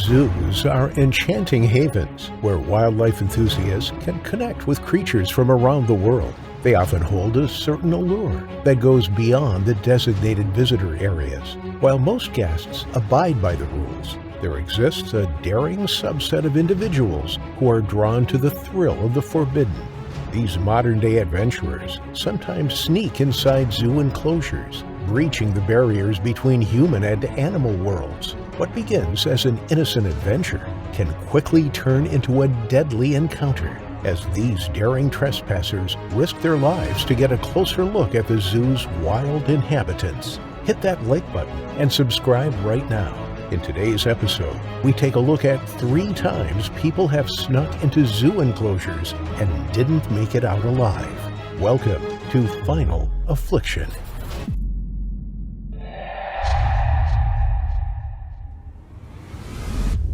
Zoos are enchanting havens where wildlife enthusiasts can connect with creatures from around the world. They often hold a certain allure that goes beyond the designated visitor areas. While most guests abide by the rules, there exists a daring subset of individuals who are drawn to the thrill of the forbidden. These modern-day adventurers sometimes sneak inside zoo enclosures, breaching the barriers between human and animal worlds. What begins as an innocent adventure can quickly turn into a deadly encounter as these daring trespassers risk their lives to get a closer look at the zoo's wild inhabitants. Hit that like button and subscribe right now. In today's episode, we take a look at 3 times people have snuck into zoo enclosures and didn't make it out alive. Welcome to Final Affliction.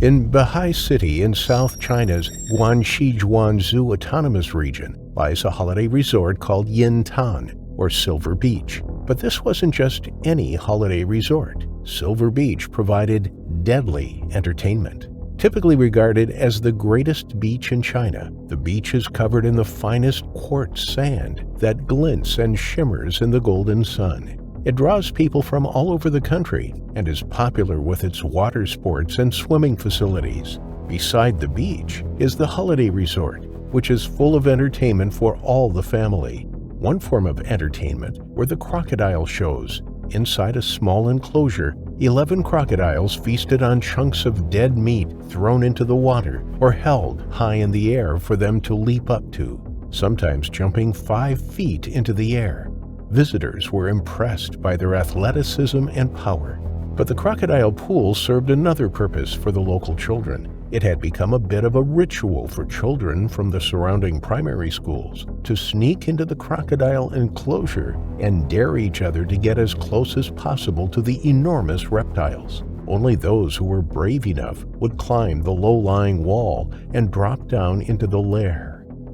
In Bahai City in South China's Guangxi Zoo Autonomous Region lies a holiday resort called Yintan, or Silver Beach. But this wasn't just any holiday resort. Silver Beach provided deadly entertainment. Typically regarded as the greatest beach in China, the beach is covered in the finest quartz sand that glints and shimmers in the golden sun. It draws people from all over the country and is popular with its water sports and swimming facilities. Beside the beach is the holiday resort, which is full of entertainment for all the family. One form of entertainment were the crocodile shows. Inside a small enclosure, 11 crocodiles feasted on chunks of dead meat thrown into the water or held high in the air for them to leap up to, sometimes jumping 5 feet into the air. Visitors were impressed by their athleticism and power. But the crocodile pool served another purpose for the local children. It had become a bit of a ritual for children from the surrounding primary schools to sneak into the crocodile enclosure and dare each other to get as close as possible to the enormous reptiles. Only those who were brave enough would climb the low-lying wall and drop down into the lair.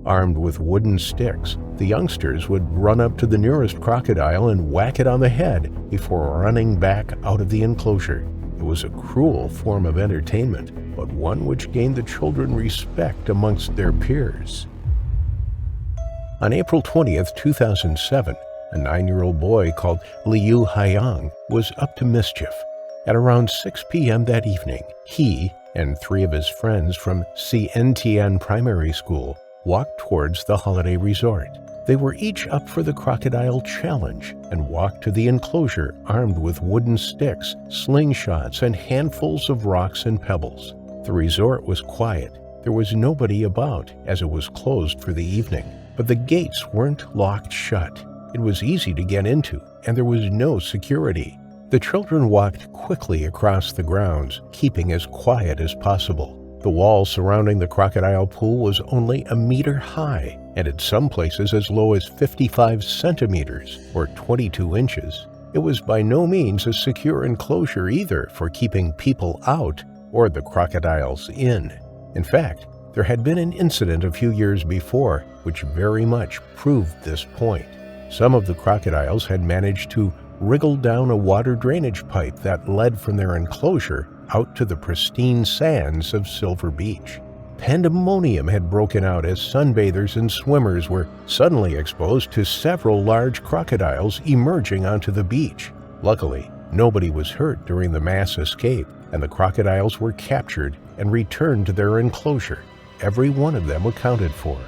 Armed with wooden sticks, the youngsters would run up to the nearest crocodile and whack it on the head before running back out of the enclosure. It was a cruel form of entertainment, but one which gained the children respect amongst their peers. On April 20th, 2007, a 9-year-old boy called Liu Haiyang was up to mischief. At around 6 p.m. that evening, he and 3 of his friends from CNTN Primary School walked towards the holiday resort. They were each up for the crocodile challenge and walked to the enclosure armed with wooden sticks, slingshots, and handfuls of rocks and pebbles. The resort was quiet. There was nobody about as it was closed for the evening, but the gates weren't locked shut. It was easy to get into, and there was no security. The children walked quickly across the grounds, keeping as quiet as possible. The wall surrounding the crocodile pool was only a meter high, and in some places as low as 55 centimeters, or 22 inches. It was by no means a secure enclosure either for keeping people out or the crocodiles in. In fact, there had been an incident a few years before which very much proved this point. Some of the crocodiles had managed to wriggle down a water drainage pipe that led from their enclosure out to the pristine sands of Silver Beach. Pandemonium had broken out as sunbathers and swimmers were suddenly exposed to several large crocodiles emerging onto the beach. Luckily, nobody was hurt during the mass escape, and the crocodiles were captured and returned to their enclosure, every one of them accounted for.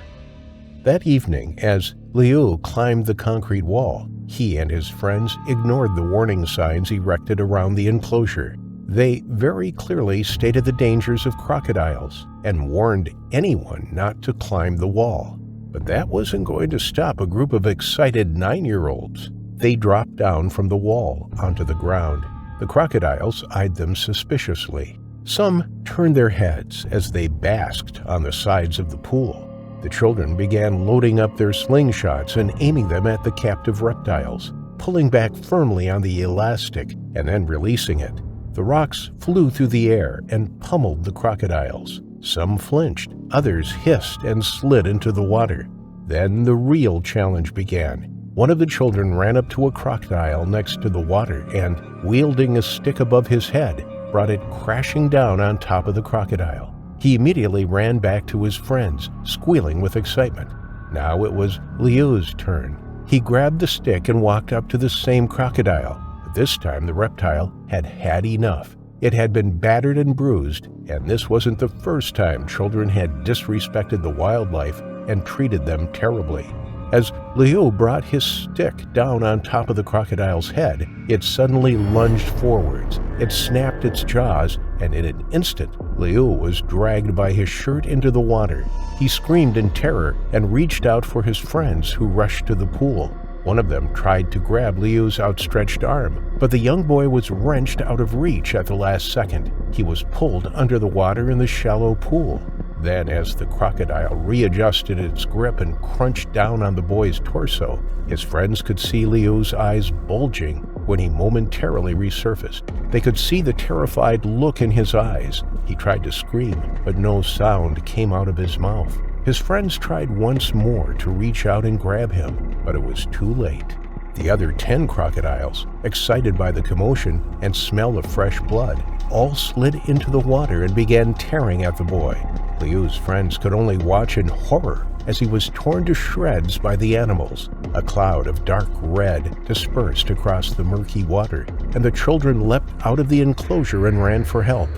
That evening, as Liu climbed the concrete wall, he and his friends ignored the warning signs erected around the enclosure. They very clearly stated the dangers of crocodiles and warned anyone not to climb the wall. But that wasn't going to stop a group of excited 9-year-olds. They dropped down from the wall onto the ground. The crocodiles eyed them suspiciously. Some turned their heads as they basked on the sides of the pool. The children began loading up their slingshots and aiming them at the captive reptiles, pulling back firmly on the elastic and then releasing it. The rocks flew through the air and pummeled the crocodiles. Some flinched, others hissed and slid into the water. Then the real challenge began. One of the children ran up to a crocodile next to the water and, wielding a stick above his head, brought it crashing down on top of the crocodile. He immediately ran back to his friends, squealing with excitement. Now it was Liu's turn. He grabbed the stick and walked up to the same crocodile. But this time the reptile had had enough. It had been battered and bruised, and this wasn't the first time children had disrespected the wildlife and treated them terribly. As Liu brought his stick down on top of the crocodile's head, it suddenly lunged forwards. It snapped its jaws, and in an instant, Liu was dragged by his shirt into the water. He screamed in terror and reached out for his friends, who rushed to the pool. One of them tried to grab Liu's outstretched arm, but the young boy was wrenched out of reach at the last second. He was pulled under the water in the shallow pool. Then, as the crocodile readjusted its grip and crunched down on the boy's torso, his friends could see Liu's eyes bulging when he momentarily resurfaced. They could see the terrified look in his eyes. He tried to scream, but no sound came out of his mouth. His friends tried once more to reach out and grab him, but it was too late. The other 10 crocodiles, excited by the commotion and smell of fresh blood, all slid into the water and began tearing at the boy. Liu's friends could only watch in horror as he was torn to shreds by the animals. A cloud of dark red dispersed across the murky water, and the children leapt out of the enclosure and ran for help.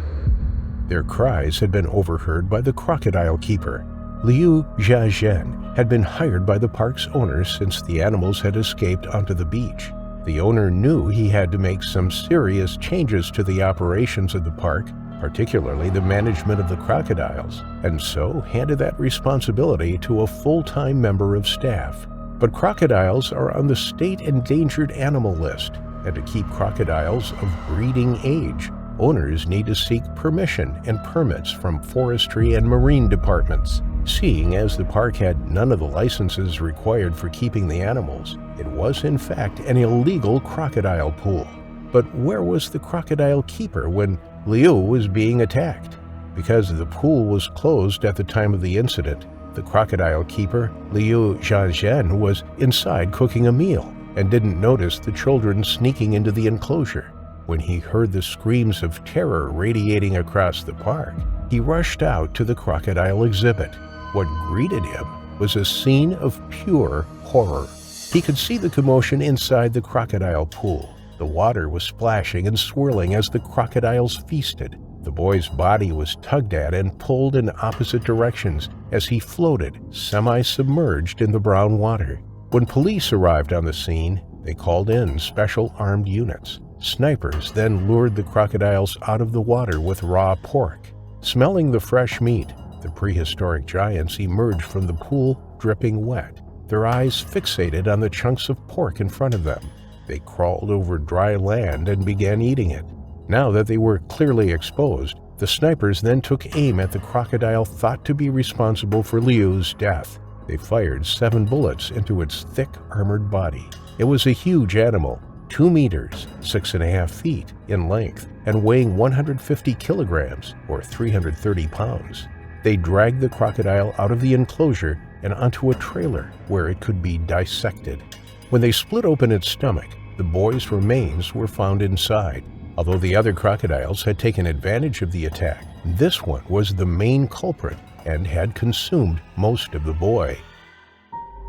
Their cries had been overheard by the crocodile keeper. Liu Jiazhen had been hired by the park's owner since the animals had escaped onto the beach. The owner knew he had to make some serious changes to the operations of the park, particularly the management of the crocodiles, and so handed that responsibility to a full-time member of staff. But crocodiles are on the state endangered animal list, and to keep crocodiles of breeding age, owners need to seek permission and permits from forestry and marine departments. Seeing as the park had none of the licenses required for keeping the animals, it was in fact an illegal crocodile pool. But where was the crocodile keeper when Liu was being attacked? Because the pool was closed at the time of the incident, the crocodile keeper, Liu Jiazhen, was inside cooking a meal and didn't notice the children sneaking into the enclosure. When he heard the screams of terror radiating across the park, he rushed out to the crocodile exhibit. What greeted him was a scene of pure horror. He could see the commotion inside the crocodile pool. The water was splashing and swirling as the crocodiles feasted. The boy's body was tugged at and pulled in opposite directions as he floated, semi-submerged in the brown water. When police arrived on the scene, they called in special armed units. Snipers then lured the crocodiles out of the water with raw pork. Smelling the fresh meat, the prehistoric giants emerged from the pool dripping wet, their eyes fixated on the chunks of pork in front of them. They crawled over dry land and began eating it. Now that they were clearly exposed, the snipers then took aim at the crocodile thought to be responsible for Liu's death. They fired 7 bullets into its thick, armored body. It was a huge animal, 2 meters, 6.5 feet in length, and weighing 150 kilograms, or 330 pounds. They dragged the crocodile out of the enclosure and onto a trailer where it could be dissected. When they split open its stomach, the boy's remains were found inside. Although the other crocodiles had taken advantage of the attack, this one was the main culprit and had consumed most of the boy.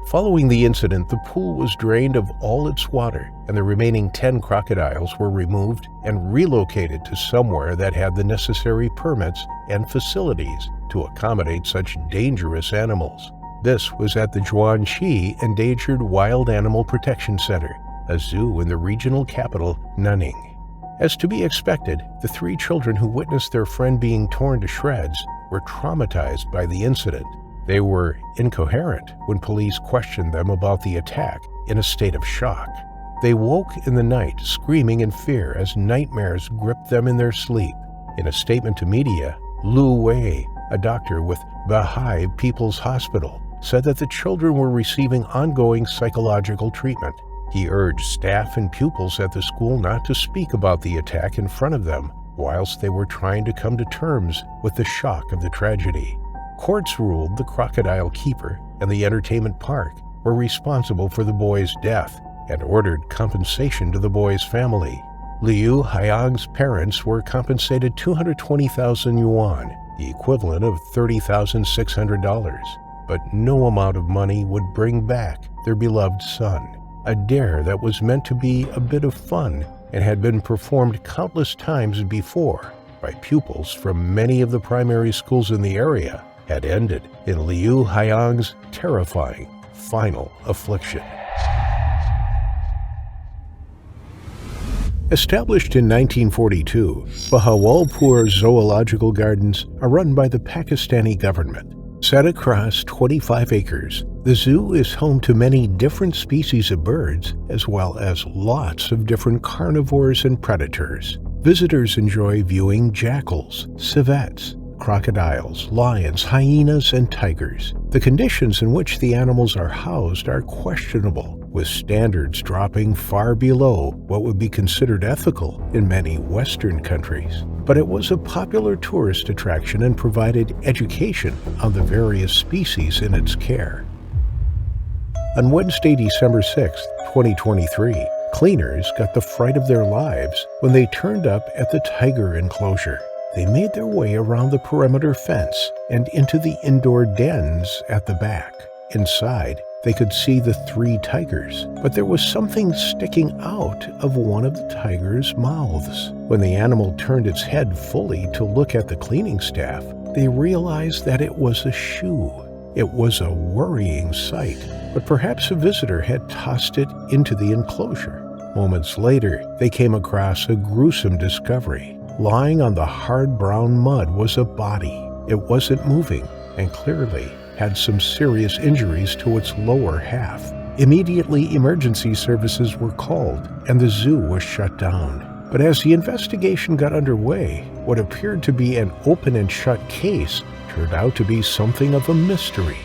Following the incident, the pool was drained of all its water, and the remaining 10 crocodiles were removed and relocated to somewhere that had the necessary permits and facilities to accommodate such dangerous animals. This was at the Zhuangqi Endangered Wild Animal Protection Center, a zoo in the regional capital, Nanning. As to be expected, the 3 children who witnessed their friend being torn to shreds were traumatized by the incident. They were incoherent when police questioned them about the attack, in a state of shock. They woke in the night screaming in fear as nightmares gripped them in their sleep. In a statement to media, Lu Wei, a doctor with Baha'i People's Hospital, said that the children were receiving ongoing psychological treatment. He urged staff and pupils at the school not to speak about the attack in front of them whilst they were trying to come to terms with the shock of the tragedy. Courts ruled the crocodile keeper and the entertainment park were responsible for the boy's death and ordered compensation to the boy's family. Liu Haiyang's parents were compensated 220,000 yuan, the equivalent of $30,600, but no amount of money would bring back their beloved son. A dare that was meant to be a bit of fun and had been performed countless times before by pupils from many of the primary schools in the area had ended in Liu Haiyang's terrifying final affliction. Established in 1942, Bahawalpur Zoological Gardens are run by the Pakistani government. Set across 25 acres, the zoo is home to many different species of birds, as well as lots of different carnivores and predators. Visitors enjoy viewing jackals, civets, crocodiles, lions, hyenas, and tigers. The conditions in which the animals are housed are questionable, with standards dropping far below what would be considered ethical in many Western countries. But it was a popular tourist attraction and provided education on the various species in its care. On Wednesday, December 6, 2023, cleaners got the fright of their lives when they turned up at the tiger enclosure. They made their way around the perimeter fence and into the indoor dens at the back. Inside, they could see the 3 tigers, but there was something sticking out of one of the tiger's mouths. When the animal turned its head fully to look at the cleaning staff, they realized that it was a shoe. It was a worrying sight, but perhaps a visitor had tossed it into the enclosure. Moments later, they came across a gruesome discovery. Lying on the hard brown mud was a body. It wasn't moving, and clearly had some serious injuries to its lower half. Immediately, emergency services were called, and the zoo was shut down. But as the investigation got underway, what appeared to be an open and shut case turned out to be something of a mystery.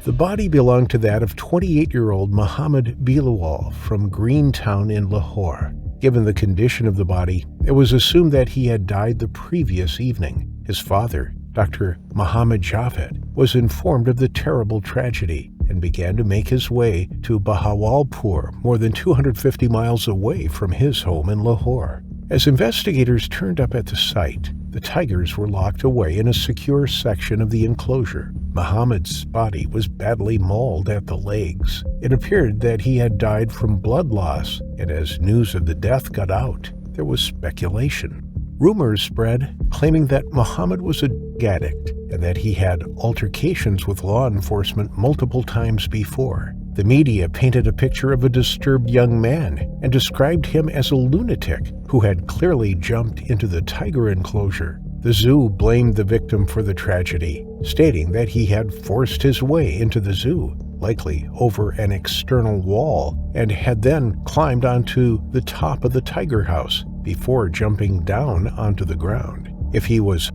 The body belonged to that of 28-year-old Mohammed Bilawal from Greentown in Lahore. Given the condition of the body, it was assumed that he had died the previous evening. His father, Dr. Mohammed Javed, was informed of the terrible tragedy and began to make his way to Bahawalpur, more than 250 miles away from his home in Lahore. As investigators turned up at the site, the tigers were locked away in a secure section of the enclosure. Mohammed's body was badly mauled at the legs. It appeared that he had died from blood loss, and as news of the death got out, there was speculation. Rumors spread claiming that Mohammed was a drug addict and that he had altercations with law enforcement multiple times before. The media painted a picture of a disturbed young man and described him as a lunatic who had clearly jumped into the tiger enclosure. The zoo blamed the victim for the tragedy, stating that he had forced his way into the zoo, likely over an external wall, and had then climbed onto the top of the tiger house before jumping down onto the ground. If he was,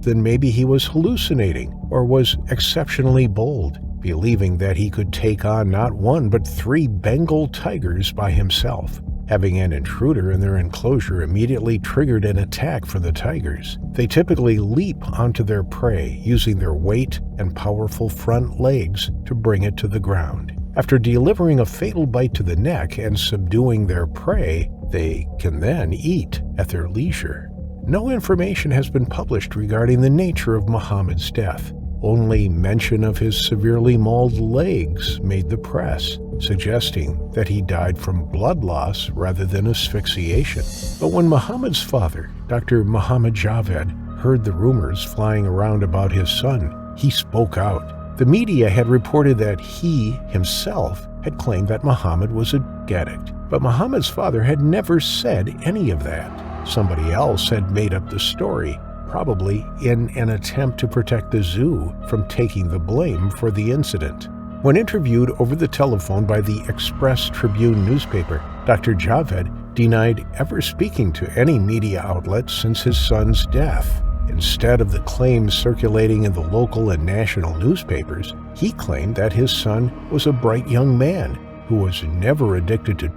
then maybe he was hallucinating or was exceptionally bold, believing that he could take on not 1 but 3 Bengal tigers by himself. Having an intruder in their enclosure immediately triggered an attack for the tigers. They typically leap onto their prey using their weight and powerful front legs to bring it to the ground. After delivering a fatal bite to the neck and subduing their prey, they can then eat at their leisure. No information has been published regarding the nature of Mohammed's death. Only mention of his severely mauled legs made the press, suggesting that he died from blood loss rather than asphyxiation. But when Mohammed's father, Dr. Mohammed Javed, heard the rumors flying around about his son, he spoke out. The media had reported that he himself had claimed that Mohammed was a drug addict, but Mohammed's father had never said any of that. Somebody else had made up the story, probably in an attempt to protect the zoo from taking the blame for the incident. When interviewed over the telephone by the Express Tribune newspaper, Dr. Javed denied ever speaking to any media outlet since his son's death. Instead of the claims circulating in the local and national newspapers, he claimed that his son was a bright young man who was never addicted to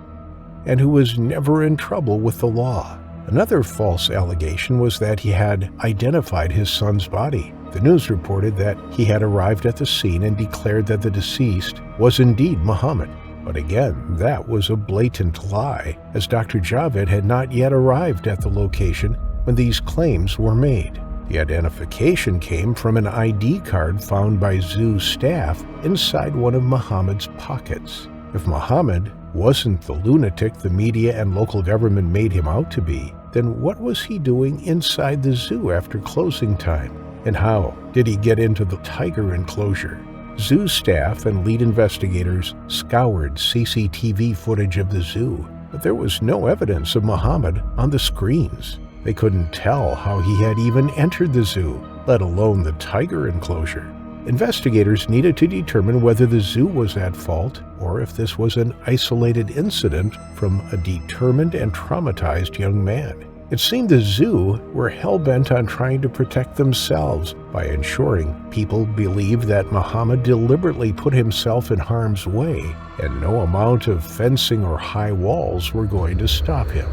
and who was never in trouble with the law. Another false allegation was that he had identified his son's body. The news reported that he had arrived at the scene and declared that the deceased was indeed Mohammed. But again, that was a blatant lie, as Dr. Javed had not yet arrived at the location when these claims were made. The identification came from an ID card found by zoo staff inside one of Muhammad's pockets. If Muhammad wasn't the lunatic the media and local government made him out to be, then what was he doing inside the zoo after closing time? And how did he get into the tiger enclosure? Zoo staff and lead investigators scoured CCTV footage of the zoo, but there was no evidence of Muhammad on the screens. They couldn't tell how he had even entered the zoo, let alone the tiger enclosure. Investigators needed to determine whether the zoo was at fault or if this was an isolated incident from a determined and traumatized young man. It seemed the zoo were hell-bent on trying to protect themselves by ensuring people believed that Muhammad deliberately put himself in harm's way, and no amount of fencing or high walls were going to stop him.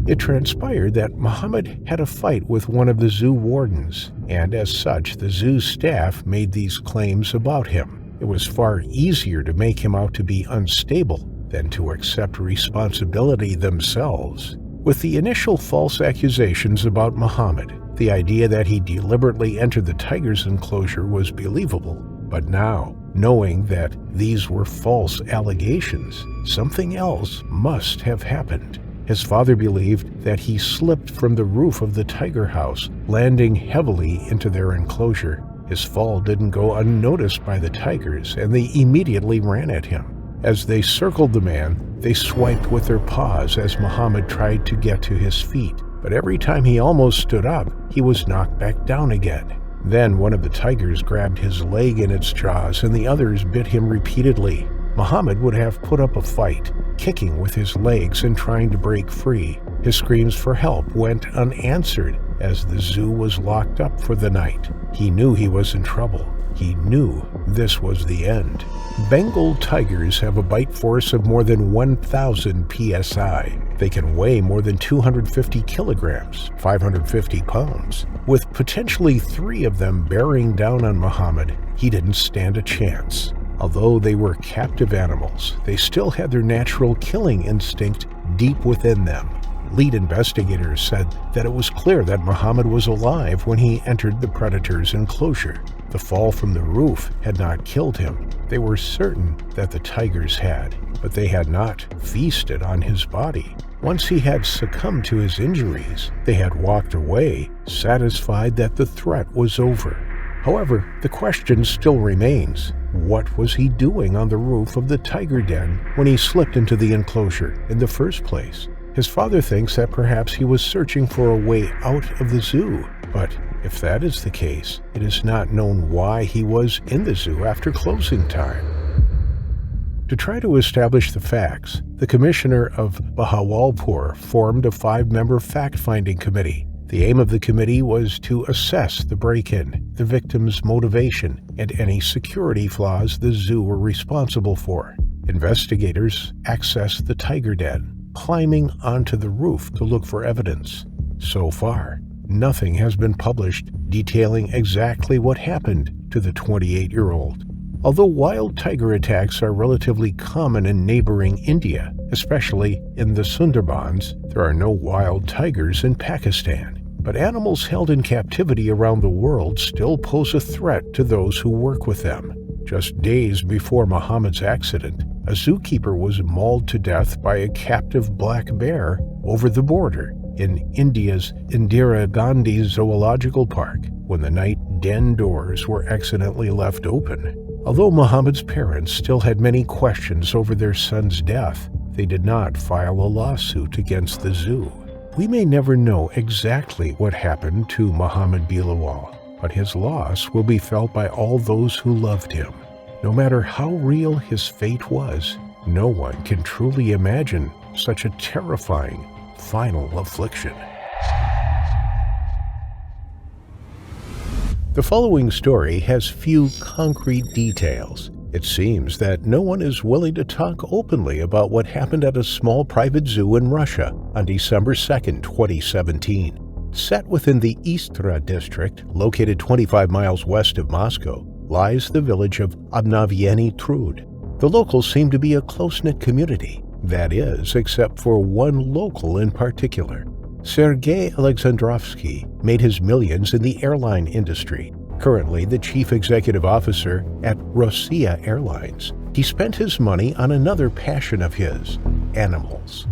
It transpired that Muhammad had a fight with one of the zoo wardens, and as such, the zoo staff made these claims about him. It was far easier to make him out to be unstable than to accept responsibility themselves. With the initial false accusations about Muhammad, the idea that he deliberately entered the tiger's enclosure was believable. But now, knowing that these were false allegations, something else must have happened. His father believed that he slipped from the roof of the tiger house, landing heavily into their enclosure. His fall didn't go unnoticed by the tigers, and they immediately ran at him. As they circled the man, they swiped with their paws as Muhammad tried to get to his feet. But every time he almost stood up, he was knocked back down again. Then one of the tigers grabbed his leg in its jaws, and the others bit him repeatedly. Muhammad would have put up a fight, kicking with his legs and trying to break free. His screams for help went unanswered as the zoo was locked up for the night. He knew he was in trouble. He knew this was the end. Bengal tigers have a bite force of more than 1,000 psi. They can weigh more than 250 kilograms, 550 pounds. With potentially 3 of them bearing down on Muhammad, he didn't stand a chance. Although they were captive animals, they still had their natural killing instinct deep within them. Lead investigators said that it was clear that Muhammad was alive when he entered the predator's enclosure. The fall from the roof had not killed him. They were certain that the tigers had, but they had not feasted on his body. Once he had succumbed to his injuries, they had walked away, satisfied that the threat was over. However, the question still remains. What was he doing on the roof of the tiger den when he slipped into the enclosure in the first place? His father thinks that perhaps he was searching for a way out of the zoo, but if that is the case, it is not known why he was in the zoo after closing time. To try to establish the facts, the commissioner of Bahawalpur formed a 5-member fact-finding committee. The aim of the committee was to assess the break-in, the victim's motivation, and any security flaws the zoo were responsible for. Investigators accessed the tiger den, climbing onto the roof to look for evidence. So far, nothing has been published detailing exactly what happened to the 28-year-old. Although wild tiger attacks are relatively common in neighboring India, especially in the Sundarbans, there are no wild tigers in Pakistan. But animals held in captivity around the world still pose a threat to those who work with them. Just days before Muhammad's accident, a zookeeper was mauled to death by a captive black bear over the border in India's Indira Gandhi Zoological Park when the night den doors were accidentally left open. Although Muhammad's parents still had many questions over their son's death, they did not file a lawsuit against the zoo. We may never know exactly what happened to Muhammad Bilawal, but his loss will be felt by all those who loved him. No matter how real his fate was, no one can truly imagine such a terrifying final affliction. The following story has few concrete details. It seems that no one is willing to talk openly about what happened at a small private zoo in Russia on December 2, 2017. Set within the Istra district, located 25 miles west of Moscow, lies the village of Obnovyeny Trud. The locals seemed to be a close-knit community. That is, except for one local in particular. Sergei Alexandrovsky made his millions in the airline industry, currently the chief executive officer at Rossiya Airlines. He spent his money on another passion of his, animals.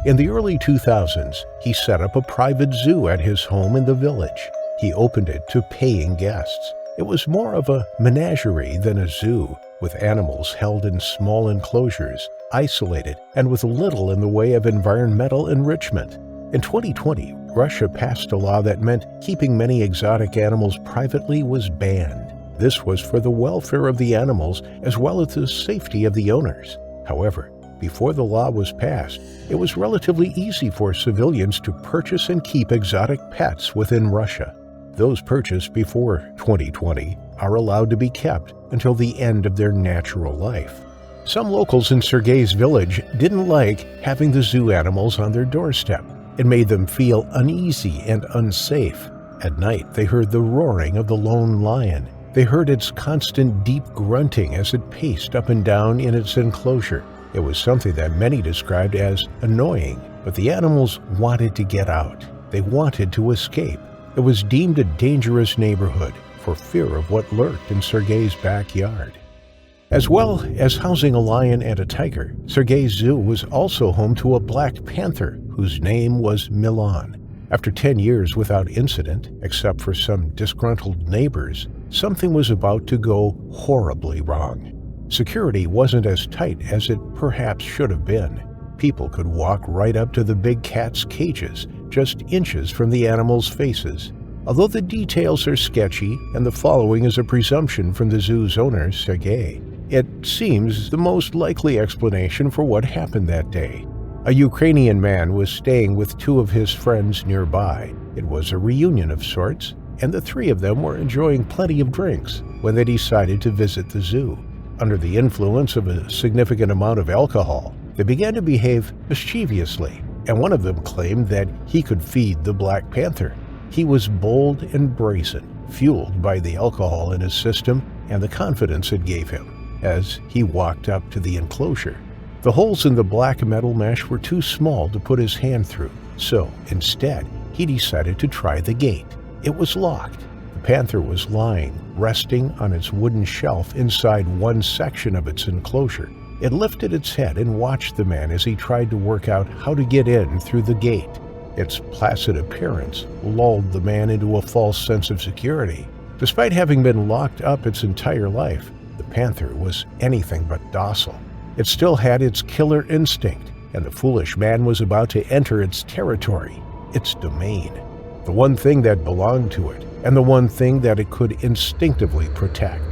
In the early 2000s, he set up a private zoo at his home in the village. He opened it to paying guests. It was more of a menagerie than a zoo, with animals held in small enclosures, isolated, and with little in the way of environmental enrichment. In 2020, Russia passed a law that meant keeping many exotic animals privately was banned. This was for the welfare of the animals as well as the safety of the owners. However, before the law was passed, it was relatively easy for civilians to purchase and keep exotic pets within Russia. Those purchased before 2020 are allowed to be kept until the end of their natural life. Some locals in Sergei's village didn't like having the zoo animals on their doorstep. It made them feel uneasy and unsafe. At night, they heard the roaring of the lone lion. They heard its constant deep grunting as it paced up and down in its enclosure. It was something that many described as annoying, but the animals wanted to get out. They wanted to escape. It was deemed a dangerous neighborhood for fear of what lurked in Sergei's backyard. As well as housing a lion and a tiger, Sergei's zoo was also home to a black panther whose name was Milan. After 10 years without incident, except for some disgruntled neighbors, something was about to go horribly wrong. Security wasn't as tight as it perhaps should have been. People could walk right up to the big cat's cages, just inches from the animals' faces. Although the details are sketchy, and the following is a presumption from the zoo's owner, Sergei, it seems the most likely explanation for what happened that day. A Ukrainian man was staying with two of his friends nearby. It was a reunion of sorts, and the three of them were enjoying plenty of drinks when they decided to visit the zoo. Under the influence of a significant amount of alcohol, they began to behave mischievously, and one of them claimed that he could feed the black panther. He was bold and brazen, fueled by the alcohol in his system and the confidence it gave him as he walked up to the enclosure. The holes in the black metal mesh were too small to put his hand through, so instead, he decided to try the gate. It was locked. The panther was lying, resting on its wooden shelf inside one section of its enclosure. It lifted its head and watched the man as he tried to work out how to get in through the gate. Its placid appearance lulled the man into a false sense of security. Despite having been locked up its entire life, the panther was anything but docile. It still had its killer instinct, and the foolish man was about to enter its territory, its domain, the one thing that belonged to it, and the one thing that it could instinctively protect.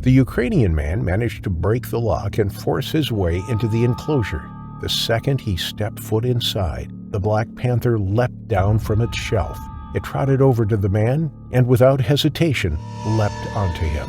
The Ukrainian man managed to break the lock and force his way into the enclosure. The second he stepped foot inside, the black panther leapt down from its shelf. It trotted over to the man and, without hesitation, leapt onto him.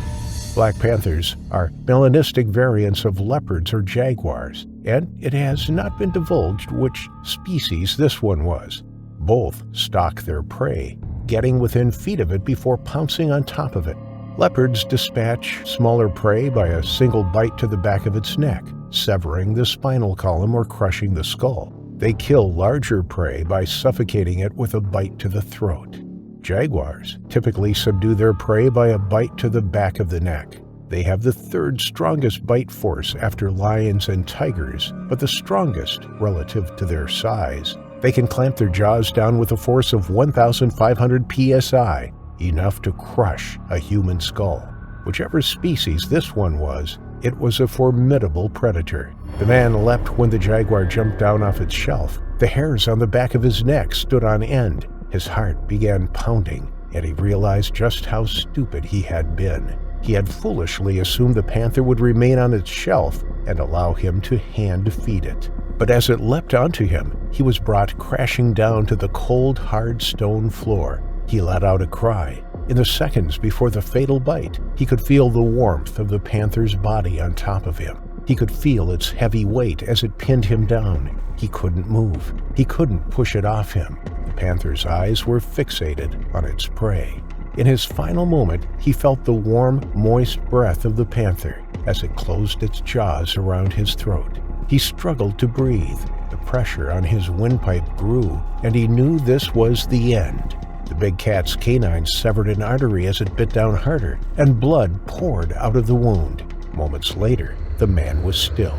Black panthers are melanistic variants of leopards or jaguars, and it has not been divulged which species this one was. Both stalk their prey, getting within feet of it before pouncing on top of it. Leopards dispatch smaller prey by a single bite to the back of its neck, severing the spinal column or crushing the skull. They kill larger prey by suffocating it with a bite to the throat. Jaguars typically subdue their prey by a bite to the back of the neck. They have the third strongest bite force after lions and tigers, but the strongest relative to their size. They can clamp their jaws down with a force of 1,500 psi, enough to crush a human skull. Whichever species this one was, it was a formidable predator. The man leapt when the jaguar jumped down off its shelf. The hairs on the back of his neck stood on end. His heart began pounding, and he realized just how stupid he had been. He had foolishly assumed the panther would remain on its shelf and allow him to hand feed it. But as it leapt onto him, he was brought crashing down to the cold, hard stone floor. He let out a cry. In the seconds before the fatal bite, he could feel the warmth of the panther's body on top of him. He could feel its heavy weight as it pinned him down. He couldn't move. He couldn't push it off him. The panther's eyes were fixated on its prey. In his final moment, he felt the warm, moist breath of the panther as it closed its jaws around his throat. He struggled to breathe. The pressure on his windpipe grew, and he knew this was the end. The big cat's canines severed an artery as it bit down harder, and blood poured out of the wound. Moments later, the man was still.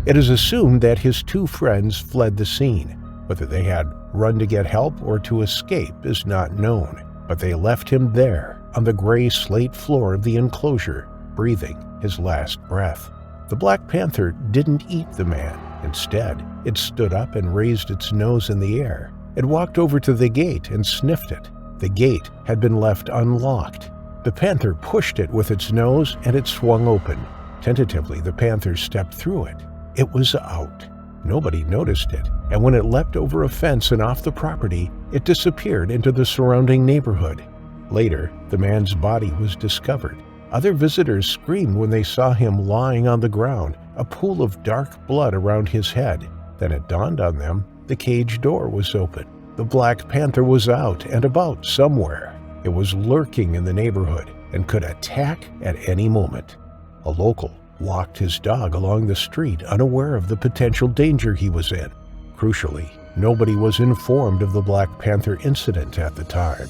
It is assumed that his two friends fled the scene. Whether they had run to get help or to escape is not known, but they left him there on the gray slate floor of the enclosure, breathing his last breath. The Black Panther didn't eat the man. Instead, it stood up and raised its nose in the air. It walked over to the gate and sniffed it. The gate had been left unlocked. The panther pushed it with its nose and it swung open. Tentatively, the panther stepped through it. It was out. Nobody noticed it, and when it leapt over a fence and off the property, it disappeared into the surrounding neighborhood. Later, the man's body was discovered. Other visitors screamed when they saw him lying on the ground, a pool of dark blood around his head. Then it dawned on them the cage door was open. The Black Panther was out and about somewhere. It was lurking in the neighborhood and could attack at any moment. A local walked his dog along the street, unaware of the potential danger he was in. Crucially, nobody was informed of the Black Panther incident at the time.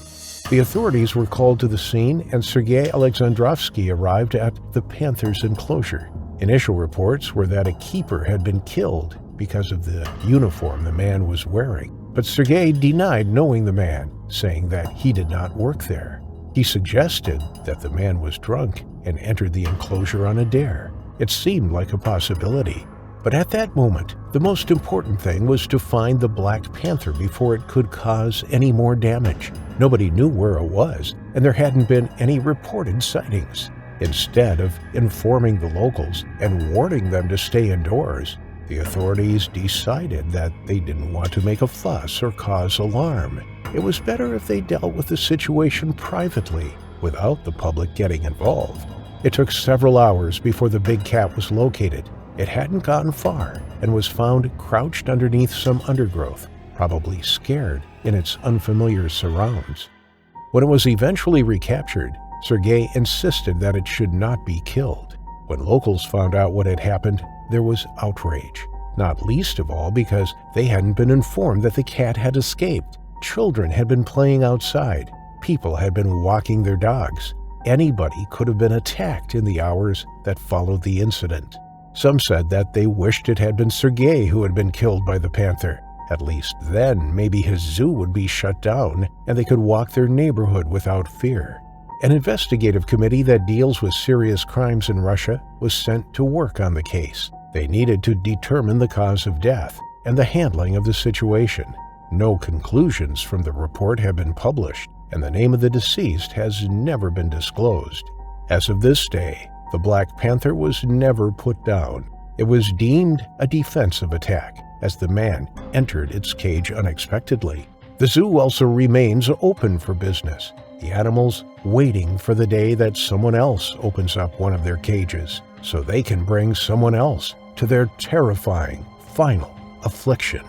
The authorities were called to the scene, and Sergei Alexandrovsky arrived at the Panther's enclosure. Initial reports were that a keeper had been killed because of the uniform the man was wearing, but Sergei denied knowing the man, saying that he did not work there. He suggested that the man was drunk and entered the enclosure on a dare. It seemed like a possibility. But at that moment, the most important thing was to find the Black Panther before it could cause any more damage. Nobody knew where it was, and there hadn't been any reported sightings. Instead of informing the locals and warning them to stay indoors, the authorities decided that they didn't want to make a fuss or cause alarm. It was better if they dealt with the situation privately, without the public getting involved. It took several hours before the big cat was located. It hadn't gone far and was found crouched underneath some undergrowth, probably scared in its unfamiliar surrounds. When it was eventually recaptured, Sergei insisted that it should not be killed. When locals found out what had happened, there was outrage, not least of all because they hadn't been informed that the cat had escaped. Children had been playing outside. People had been walking their dogs. Anybody could have been attacked in the hours that followed the incident. Some said that they wished it had been Sergei who had been killed by the panther. At least then, maybe his zoo would be shut down and they could walk their neighborhood without fear. An investigative committee that deals with serious crimes in Russia was sent to work on the case. They needed to determine the cause of death and the handling of the situation. No conclusions from the report have been published, and the name of the deceased has never been disclosed. As of this day, the Black Panther was never put down. It was deemed a defensive attack, as the man entered its cage unexpectedly. The zoo also remains open for business, the animals waiting for the day that someone else opens up one of their cages, so they can bring someone else to their terrifying final affliction.